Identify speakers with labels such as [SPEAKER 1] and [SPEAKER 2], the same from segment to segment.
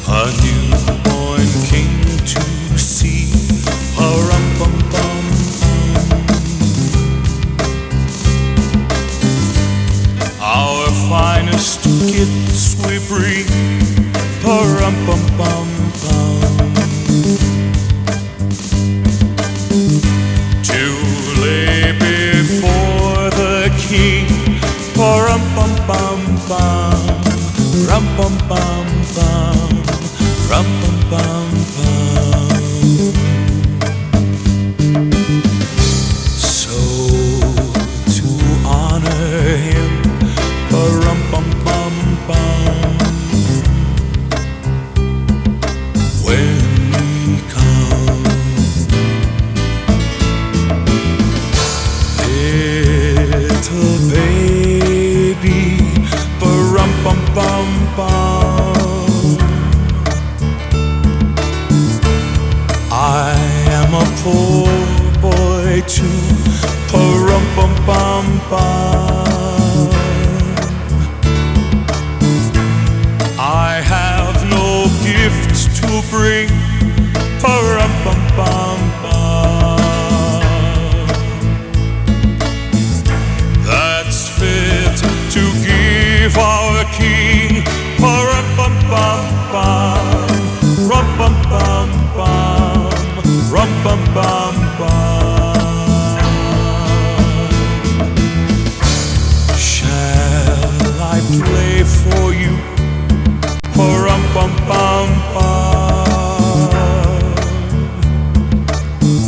[SPEAKER 1] A newborn king to see, our finest gifts we bring, to lay before the king, So to honor him, when we come, little baby, I am a poor boy too, I have no gifts to bring, that's fit to give our king, shall I play for you,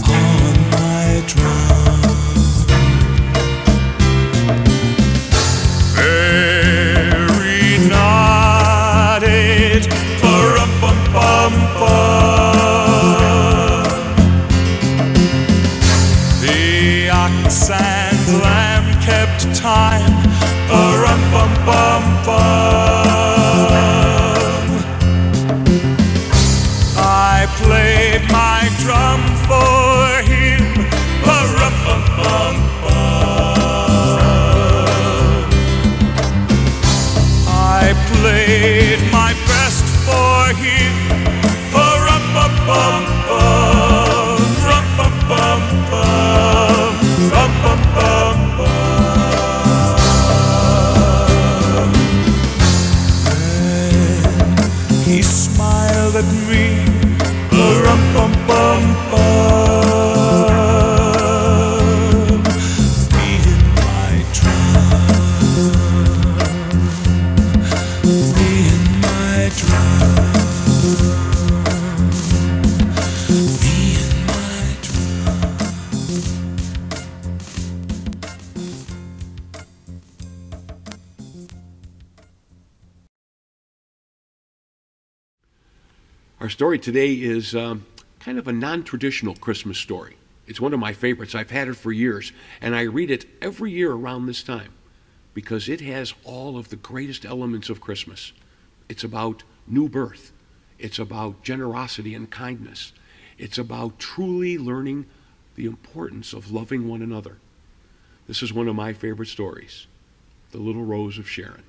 [SPEAKER 1] on my drum? Very nodded, the ox and lamb kept time, I played my drum for him, I played my best for him, he smiled at me, be in my drum, be in my drum, be in my drum.
[SPEAKER 2] Our story today is kind of a non-traditional Christmas story. It's one of my favorites. I've had it for years, and I read it every year around this time because it has all of the greatest elements of Christmas. It's about new birth. It's about generosity and kindness. It's about truly learning the importance of loving one another. This is one of my favorite stories, The Little Rose of Sharon.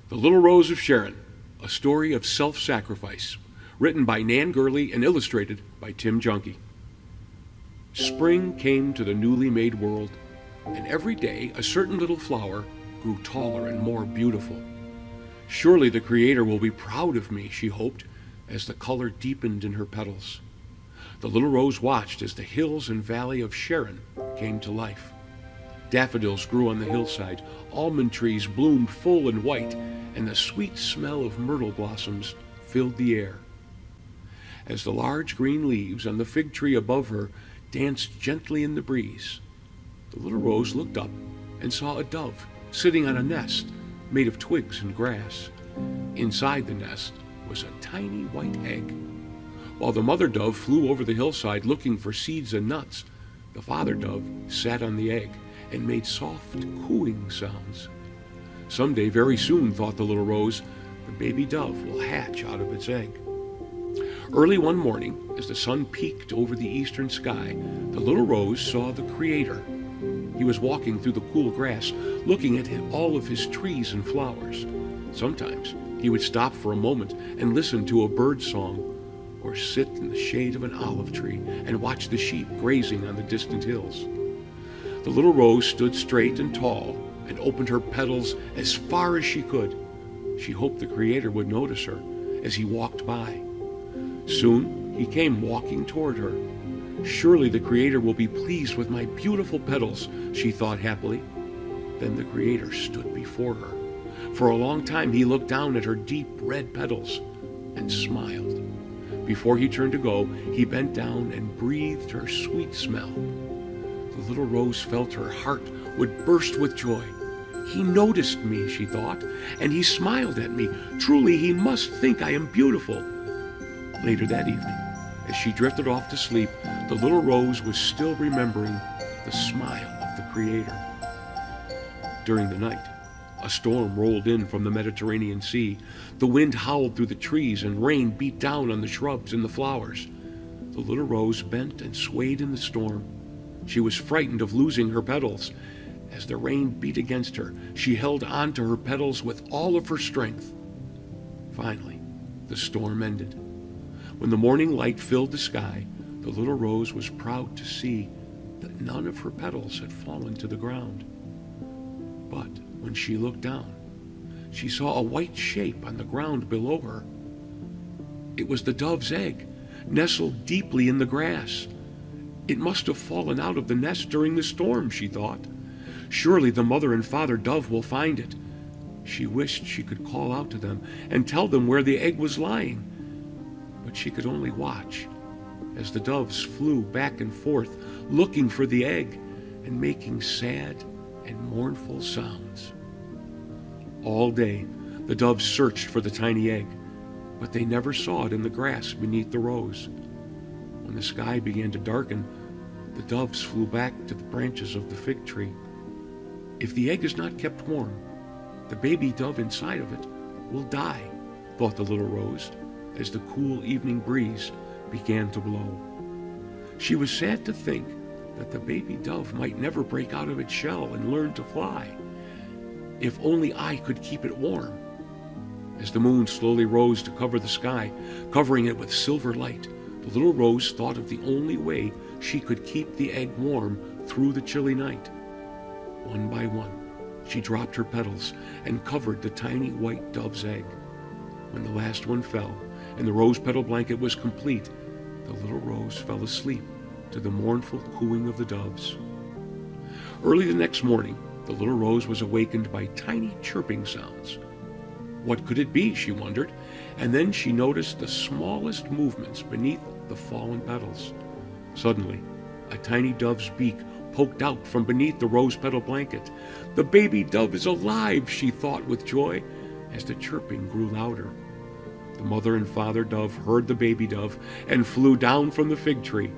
[SPEAKER 2] The Little Rose of Sharon, a story of self-sacrifice, written by Nan Gurley and illustrated by Tim Jonke. Spring came to the newly made world, and every day a certain little flower grew taller and more beautiful. Surely the Creator will be proud of me, she hoped, as the color deepened in her petals. The little rose watched as the hills and valley of Sharon came to life. Daffodils grew on the hillside, almond trees bloomed full and white, and the sweet smell of myrtle blossoms filled the air. As the large green leaves on the fig tree above her danced gently in the breeze, the little rose looked up and saw a dove sitting on a nest made of twigs and grass. Inside the nest was a tiny white egg. While the mother dove flew over the hillside looking for seeds and nuts, the father dove sat on the egg and made soft cooing sounds. Someday, very soon, thought the little rose, the baby dove will hatch out of its egg. Early one morning, as the sun peeked over the eastern sky, the little rose saw the Creator. He was walking through the cool grass, looking at all of his trees and flowers. Sometimes he would stop for a moment and listen to a bird song, or sit in the shade of an olive tree and watch the sheep grazing on the distant hills. The little rose stood straight and tall and opened her petals as far as she could. She hoped the Creator would notice her as he walked by. Soon he came walking toward her. Surely the Creator will be pleased with my beautiful petals, she thought happily. Then the Creator stood before her. For a long time he looked down at her deep red petals and smiled. Before he turned to go, he bent down and breathed her sweet smell. The little rose felt her heart would burst with joy. He noticed me, she thought, and he smiled at me. Truly, he must think I am beautiful. Later that evening, as she drifted off to sleep, the little rose was still remembering the smile of the Creator. During the night, a storm rolled in from the Mediterranean Sea. The wind howled through the trees and rain beat down on the shrubs and the flowers. The little rose bent and swayed in the storm. She was frightened of losing her petals. As the rain beat against her, she held on to her petals with all of her strength. Finally, the storm ended. When the morning light filled the sky, the little rose was proud to see that none of her petals had fallen to the ground. But when she looked down, she saw a white shape on the ground below her. It was the dove's egg, nestled deeply in the grass. It must have fallen out of the nest during the storm, she thought. Surely the mother and father dove will find it. She wished she could call out to them and tell them where the egg was lying. But she could only watch as the doves flew back and forth, looking for the egg and making sad and mournful sounds. All day, the doves searched for the tiny egg, but they never saw it in the grass beneath the rose. When the sky began to darken, the doves flew back to the branches of the fig tree. If the egg is not kept warm, the baby dove inside of it will die, thought the little rose, as the cool evening breeze began to blow. She was sad to think that the baby dove might never break out of its shell and learn to fly. If only I could keep it warm. As the moon slowly rose to cover the sky, covering it with silver light, the little rose thought of the only way she could keep the egg warm through the chilly night. One by one, she dropped her petals and covered the tiny white dove's egg. When the last one fell and the rose petal blanket was complete, the little rose fell asleep to the mournful cooing of the doves. Early the next morning, the little rose was awakened by tiny chirping sounds. What could it be, she wondered, and then she noticed the smallest movements beneath the fallen petals. Suddenly, a tiny dove's beak poked out from beneath the rose petal blanket. The baby dove is alive, she thought with joy, as the chirping grew louder. The mother and father dove heard the baby dove and flew down from the fig tree.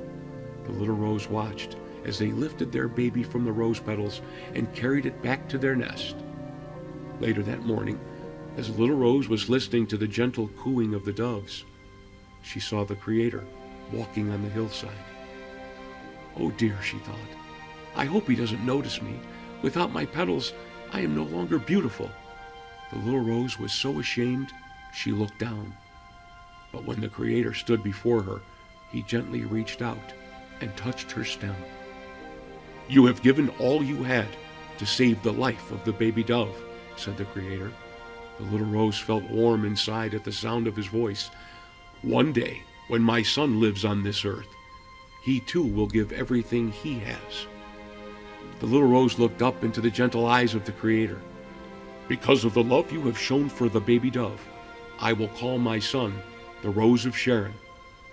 [SPEAKER 2] The little rose watched as they lifted their baby from the rose petals and carried it back to their nest. Later that morning, as the little rose was listening to the gentle cooing of the doves, she saw the Creator walking on the hillside. Oh dear, she thought, I hope he doesn't notice me. Without my petals, I am no longer beautiful. The little rose was so ashamed, she looked down. But when the Creator stood before her, he gently reached out and touched her stem. You have given all you had to save the life of the baby dove, said the Creator. The little rose felt warm inside at the sound of his voice. One day, when my son lives on this earth, he too will give everything he has. The little rose looked up into the gentle eyes of the Creator. Because of the love you have shown for the baby dove, I will call my son the Rose of Sharon,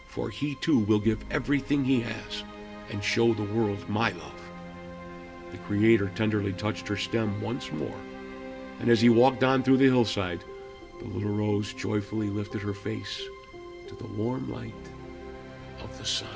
[SPEAKER 2] for he too will give everything he has and show the world my love. The Creator tenderly touched her stem once more, and as he walked on through the hillside, the little rose joyfully lifted her face to the warm light of the sun.